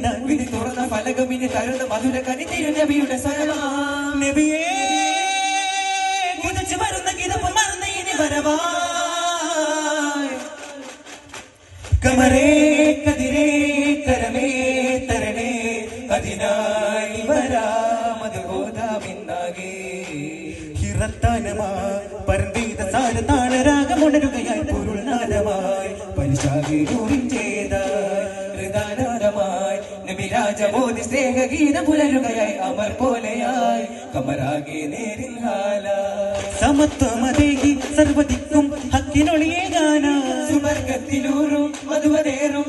ഓതിടാൻ വിധി തുറന്ന ഫലകമിന് തരുന്ന മധുര കനി തിരു നബിയുടെ സലമാം നബിയേ കുതിച്ചു വരുന്ന കിതപ്പ് മറന്ന ഇനി വരവായ് കമരേ കതിരേ കരമേ തരണേ അതിനായി വരാമത് ഗോദാമിന്നാകെ ഹിറത്താനമാ പരന്തീത സാര താളരാഗമുണരുകയായി പൊരുൾ നാദമായി പരിശാഖിരൂരിഞ്ചേതായി നബിരാജമോദി സ്നേഹഗീത പുലരുകയായി അമർ പോലെയായി കമരാകെ നേരിൽ സമത്വമതേകി സർവദിക്കും ഹക്കിനൊളിയേ ഗാന സുവർഗത്തിലൂറും മധുവതേറും